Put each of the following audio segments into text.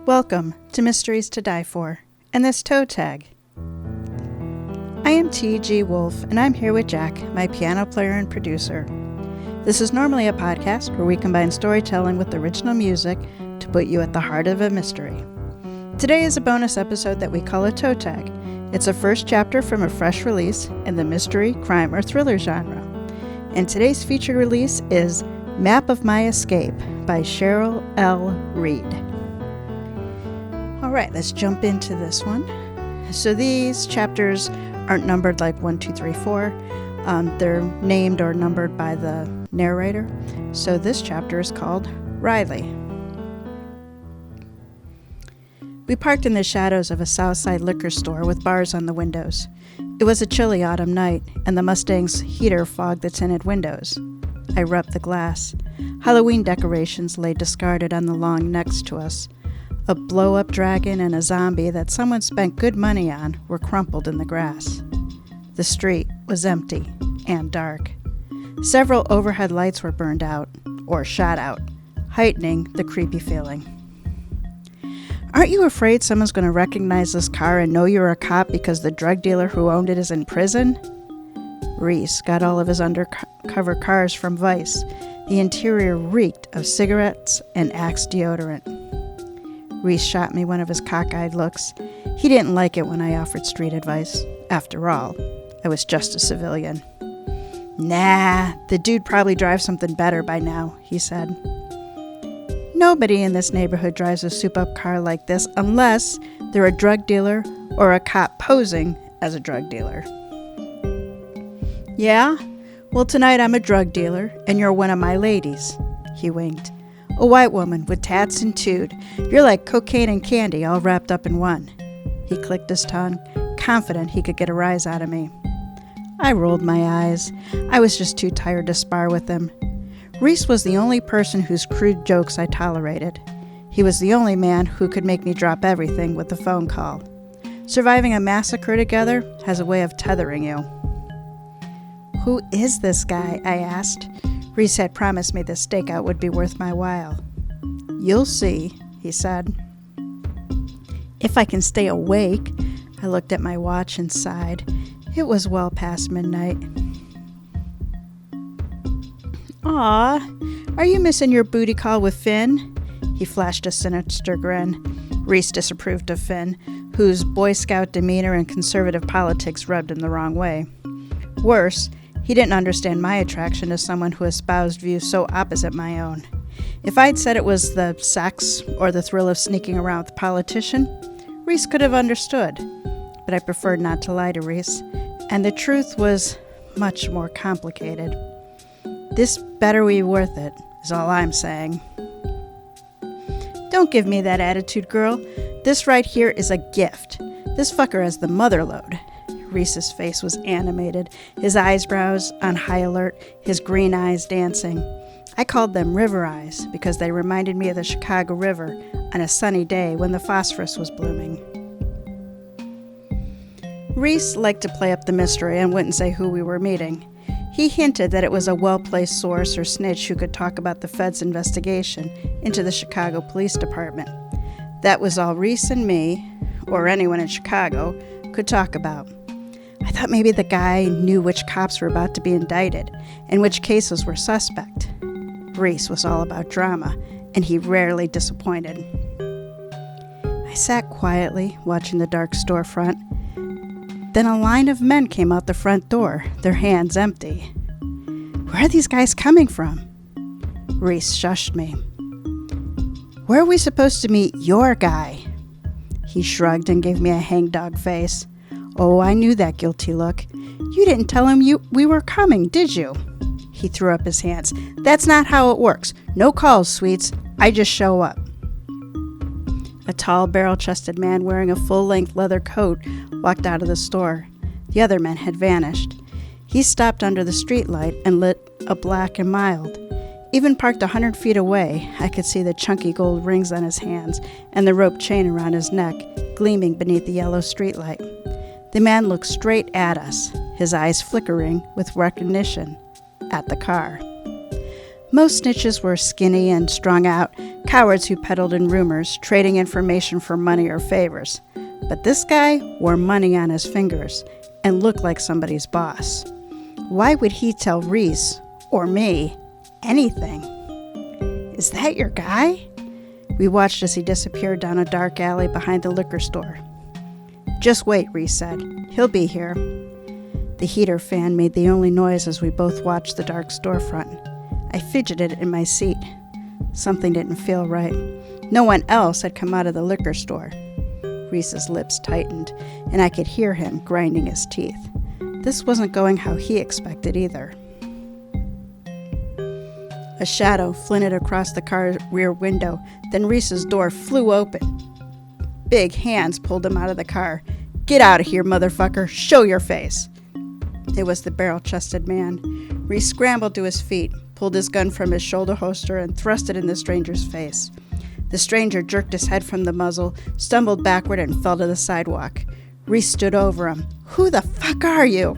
Welcome to Mysteries to Die For and this toe tag. I am TG Wolff and I'm here with Jack, my piano player and producer. This is normally a podcast where we combine storytelling with original music to put you at the heart of a mystery. Today is a bonus episode that we call a toe tag. It's a first chapter from a fresh release in the mystery, crime, or thriller genre. And today's featured release is Map of My Escape by Cheryl L. Reed. All right, let's jump into this one. So these chapters aren't numbered like 1, 2, 3, 4. They're named or numbered by the narrator. So this chapter is called Riley. We parked in the shadows of a Southside liquor store with bars on the windows. It was a chilly autumn night, and the Mustang's heater fogged the tinted windows. I rubbed the glass. Halloween decorations lay discarded on the lawn next to us. A blow-up dragon and a zombie that someone spent good money on were crumpled in the grass. The street was empty and dark. Several overhead lights were burned out, or shot out, heightening the creepy feeling. Aren't you afraid someone's going to recognize this car and know you're a cop because the drug dealer who owned it is in prison? Reece got all of his undercover cars from Vice. The interior reeked of cigarettes and Axe deodorant. Reece shot me one of his cockeyed looks. He didn't like it when I offered street advice. After all, I was just a civilian. Nah, the dude probably drives something better by now, he said. Nobody in this neighborhood drives a soup-up car like this unless they're a drug dealer or a cop posing as a drug dealer. Yeah? Well, tonight I'm a drug dealer, and you're one of my ladies. He winked. A white woman with tats and tood. You're like cocaine and candy all wrapped up in one. He clicked his tongue, confident he could get a rise out of me. I rolled my eyes. I was just too tired to spar with him. Reece was the only person whose crude jokes I tolerated. He was the only man who could make me drop everything with a phone call. Surviving a massacre together has a way of tethering you. Who is this guy? I asked. Reece had promised me this stakeout would be worth my while. You'll see, he said. If I can stay awake. I looked at my watch and sighed. It was well past midnight. Aw, are you missing your booty call with Finn? He flashed a sinister grin. Reece disapproved of Finn, whose Boy Scout demeanor and conservative politics rubbed him the wrong way. Worse, he didn't understand my attraction to someone who espoused views so opposite my own. If I'd said it was the sex or the thrill of sneaking around with a politician, Reece could have understood. But I preferred not to lie to Reece, and the truth was much more complicated. This better be worth it, is all I'm saying. Don't give me that attitude, girl. This right here is a gift. This fucker has the mother lode. Reece's face was animated, his eyebrows on high alert, his green eyes dancing. I called them river eyes because they reminded me of the Chicago River on a sunny day when the phosphorus was blooming. Reece liked to play up the mystery and wouldn't say who we were meeting. He hinted that it was a well-placed source or snitch who could talk about the Fed's investigation into the Chicago Police Department. That was all Reece and me, or anyone in Chicago, could talk about. I thought maybe the guy knew which cops were about to be indicted and which cases were suspect. Reece was all about drama, and he rarely disappointed. I sat quietly, watching the dark storefront. Then a line of men came out the front door, their hands empty. Where are these guys coming from? Reece shushed me. Where are we supposed to meet your guy? He shrugged and gave me a hangdog face. Oh, I knew that guilty look. You didn't tell him we were coming, did you? He threw up his hands. That's not how it works. No calls, sweets. I just show up. A tall, barrel-chested man wearing a full-length leather coat walked out of the store. The other men had vanished. He stopped under the streetlight and lit a black and mild. Even parked 100 feet away, I could see the chunky gold rings on his hands and the rope chain around his neck, gleaming beneath the yellow streetlight. The man looked straight at us, his eyes flickering with recognition, at the car. Most snitches were skinny and strung out, Cowards who peddled in rumors, trading information for money or favors. But this guy wore money on his fingers and looked like somebody's boss. Why would he tell Reece, or me, anything? Is that your guy? We watched as he disappeared down a dark alley behind the liquor store. Just wait, Reece said. He'll be here. The heater fan made the only noise as we both watched the dark storefront. I fidgeted in my seat. Something didn't feel right. No one else had come out of the liquor store. Reece's lips tightened, and I could hear him grinding his teeth. This wasn't going how he expected either. A shadow flinted across the car's rear window, then Reece's door flew open. Big hands pulled him out of the car. Get out of here, motherfucker! Show your face! It was the barrel-chested man. Reece scrambled to his feet, pulled his gun from his shoulder holster, and thrust it in the stranger's face. The stranger jerked his head from the muzzle, stumbled backward, and fell to the sidewalk. Reece stood over him. Who the fuck are you?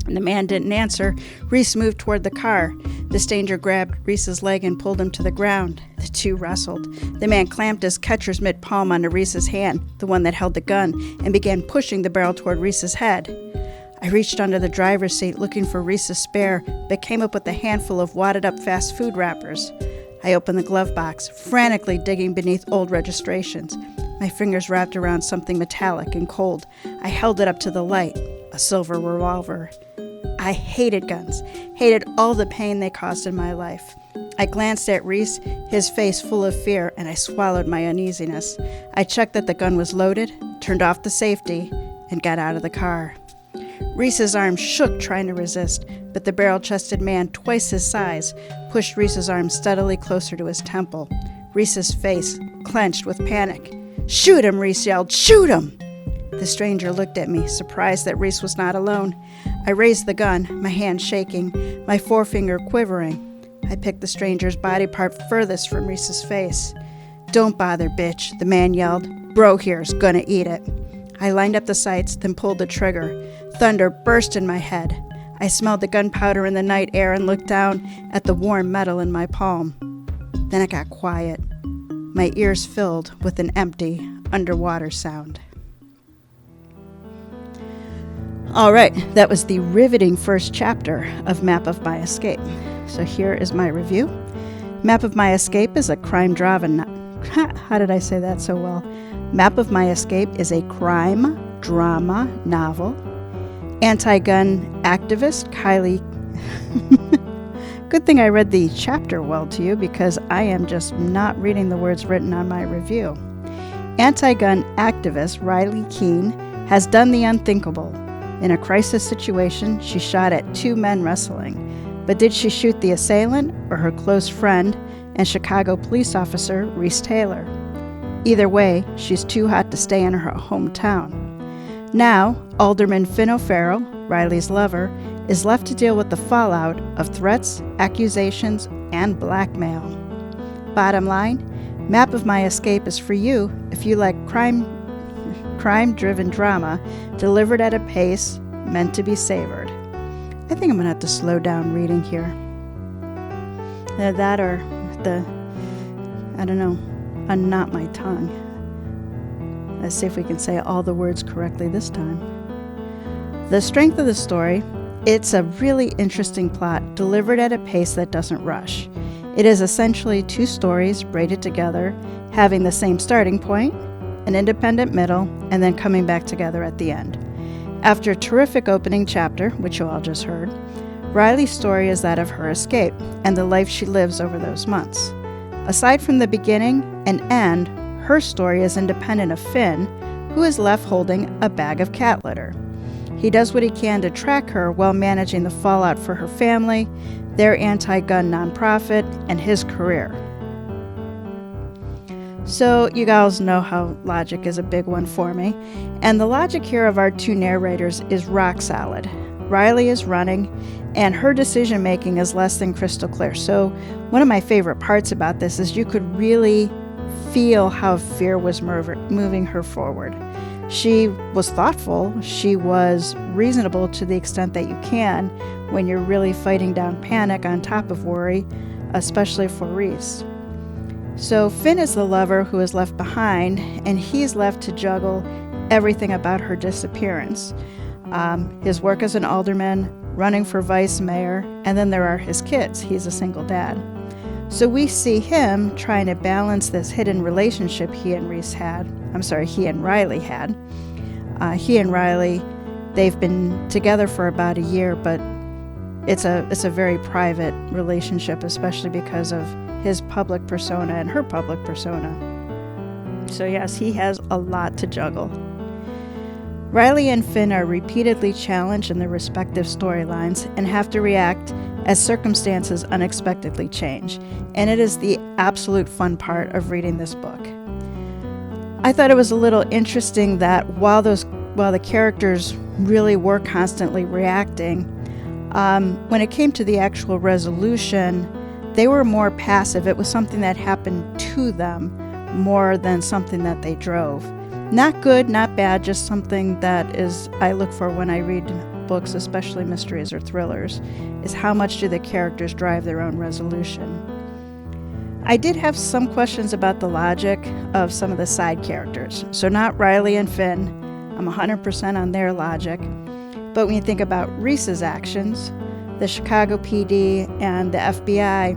And the man didn't answer. Reece moved toward the car. The stranger grabbed Reece's leg and pulled him to the ground. The two wrestled. The man clamped his catcher's mitt palm onto Reece's hand, the one that held the gun, and began pushing the barrel toward Reece's head. I reached under the driver's seat looking for Reece's spare, but came up with a handful of wadded-up fast food wrappers. I opened the glove box, frantically digging beneath old registrations. My fingers wrapped around something metallic and cold. I held it up to the light, a silver revolver. I hated guns, hated all the pain they caused in my life. I glanced at Reece, his face full of fear, and I swallowed my uneasiness. I checked that the gun was loaded, turned off the safety, and got out of the car. Reece's arm shook trying to resist, but the barrel-chested man, twice his size, pushed Reece's arm steadily closer to his temple. Reece's face clenched with panic. "Shoot him!" Reece yelled. "Shoot him!" The stranger looked at me, surprised that Reece was not alone. I raised the gun, my hand shaking, my forefinger quivering. I picked the stranger's body part furthest from Reece's face. "Don't bother, bitch," the man yelled. "Bro here's gonna eat it." I lined up the sights, then pulled the trigger. Thunder burst in my head. I smelled the gunpowder in the night air and looked down at the warm metal in my palm. Then it got quiet. My ears filled with an empty, underwater sound. All right, that was the riveting first chapter of Map of My Escape. So here is my review. Map of My Escape is a crime drama. How did I say that so well? Map of My Escape is a crime drama novel. Anti-gun activist Kylie. Good thing I read the chapter well to you, because I am just not reading the words written on my review. Anti-gun activist Riley Keane has done the unthinkable. In a crisis situation, she shot at two men wrestling. But did she shoot the assailant or her close friend and Chicago police officer Reece Taylor? Either way, she's too hot to stay in her hometown. Now, Alderman Finn O'Farrell, Riley's lover, is left to deal with the fallout of threats, accusations, and blackmail. Bottom line, Map of My Escape is for you if you like crime-driven drama delivered at a pace meant to be savored. I think I'm going to have to slow down reading here. That or unknot my tongue. Let's see if we can say all the words correctly this time. The strength of the story, it's a really interesting plot delivered at a pace that doesn't rush. It is essentially two stories braided together, having the same starting point, an independent middle, and then coming back together at the end. After a terrific opening chapter, which you all just heard, Riley's story is that of her escape and the life she lives over those months. Aside from the beginning and end, her story is independent of Finn, who is left holding a bag of cat litter. He does what he can to track her while managing the fallout for her family, their anti-gun nonprofit, and his career. So you guys know how logic is a big one for me, and the logic here of our two narrators is rock solid. Riley is running, and her decision-making is less than crystal clear. So one of my favorite parts about this is you could really feel how fear was moving her forward. She was thoughtful. She was reasonable to the extent that you can when you're really fighting down panic on top of worry, especially for Reece. So Finn is the lover who is left behind, and he's left to juggle everything about her disappearance. His work as an alderman, running for vice mayor, and then there are his kids. He's a single dad. So we see him trying to balance this hidden relationship he and Riley had. He and Riley, they've been together for about a year, but it's a very private relationship, especially because of his public persona and her public persona. So yes, he has a lot to juggle. Riley and Finn are repeatedly challenged in their respective storylines and have to react as circumstances unexpectedly change, and it is the absolute fun part of reading this book. I thought it was a little interesting that while the characters really were constantly reacting, when it came to the actual resolution, they were more passive. It was something that happened to them more than something that they drove. Not good, not bad, just something that I look for when I read books, especially mysteries or thrillers, is how much do the characters drive their own resolution. I did have some questions about the logic of some of the side characters. So not Riley and Finn, I'm 100% on their logic. But when you think about Reece's actions, the Chicago PD and the FBI,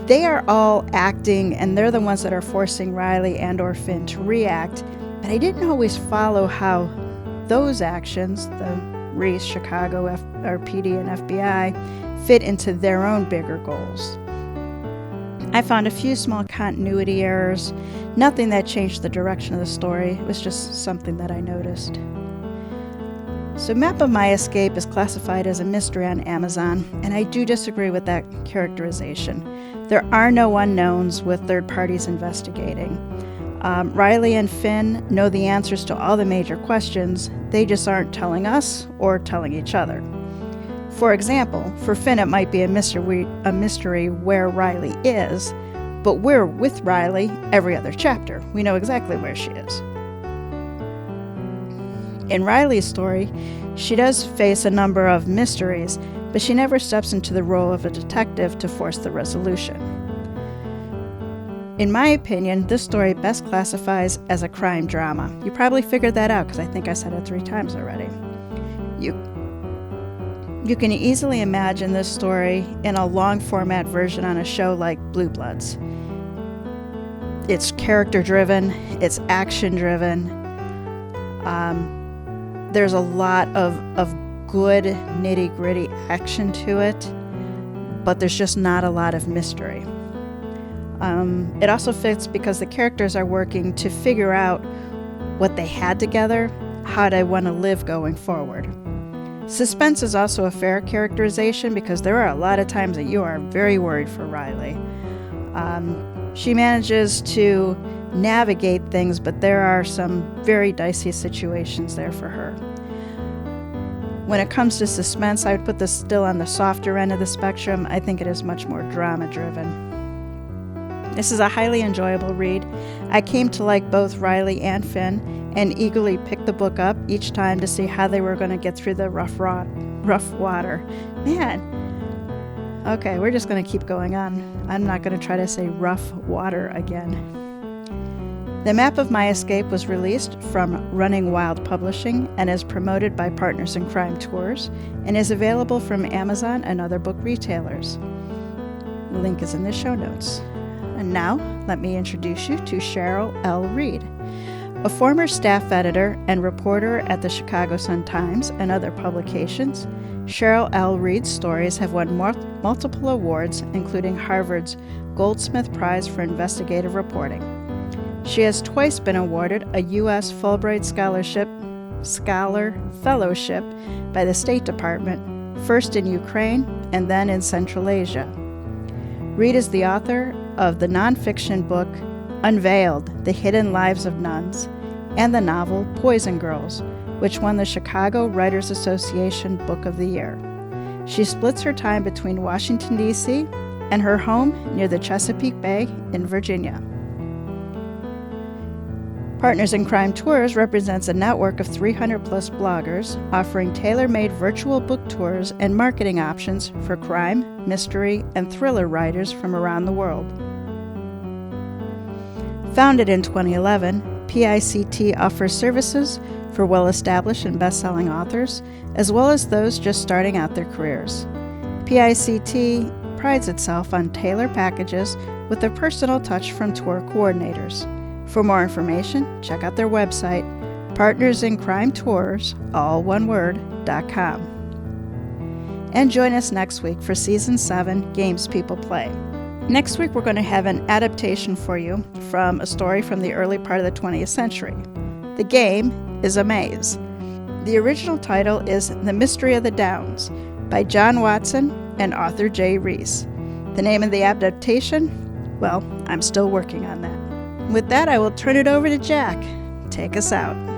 they are all acting, and they're the ones that are forcing Riley and or Finn to react. But I didn't always follow how those actions, the Reece, Chicago, PD, and FBI, fit into their own bigger goals. I found a few small continuity errors, nothing that changed the direction of the story. It was just something that I noticed. So Map of My Escape is classified as a mystery on Amazon, and I do disagree with that characterization. There are no unknowns with third parties investigating. Riley and Finn know the answers to all the major questions, they just aren't telling us or telling each other. For example, for Finn it might be a mystery where Riley is, but we're with Riley every other chapter. We know exactly where she is. In Riley's story, she does face a number of mysteries, but she never steps into the role of a detective to force the resolution. In my opinion, this story best classifies as a crime drama. You probably figured that out because I think I said it 3 times already. You can easily imagine this story in a long format version on a show like Blue Bloods. It's character driven, it's action driven. There's a lot of good nitty gritty action to it, but there's just not a lot of mystery. It also fits because the characters are working to figure out what they had together, how they want to live going forward. Suspense is also a fair characterization because there are a lot of times that you are very worried for Riley. She manages to navigate things, but there are some very dicey situations there for her. When it comes to suspense, I would put this still on the softer end of the spectrum. I think it is much more drama-driven. This is a highly enjoyable read. I came to like both Riley and Finn and eagerly picked the book up each time to see how they were going to get through the rough water. Man. Okay, we're just going to keep going on. I'm not going to try to say rough water again. The Map of My Escape was released from Running Wild Publishing and is promoted by Partners in Crime Tours and is available from Amazon and other book retailers. The link is in the show notes. And now, let me introduce you to Cheryl L. Reed. A former staff editor and reporter at the Chicago Sun-Times and other publications, Cheryl L. Reed's stories have won multiple awards, including Harvard's Goldsmith Prize for Investigative Reporting. She has twice been awarded a U.S. Fulbright Scholar Fellowship by the State Department, first in Ukraine and then in Central Asia. Reed is the author of the nonfiction book Unveiled: The Hidden Lives of Nuns, and the novel Poison Girls, which won the Chicago Writers Association Book of the Year. She splits her time between Washington, D.C. and her home near the Chesapeake Bay in Virginia. Partners in Crime Tours represents a network of 300-plus bloggers offering tailor-made virtual book tours and marketing options for crime, mystery, and thriller writers from around the world. Founded in 2011, PICT offers services for well-established and best-selling authors, as well as those just starting out their careers. PICT prides itself on tailored packages with a personal touch from tour coordinators. For more information, check out their website, partnersincrime-tours, all one word.com. And join us next week for Season 7, Games People Play. Next week, we're going to have an adaptation for you from a story from the early part of the 20th century. The game is a maze. The original title is The Mystery of the Downs by John Watson and author Jay Reece. The name of the adaptation? Well, I'm still working on that. With that, I will turn it over to Jack. Take us out.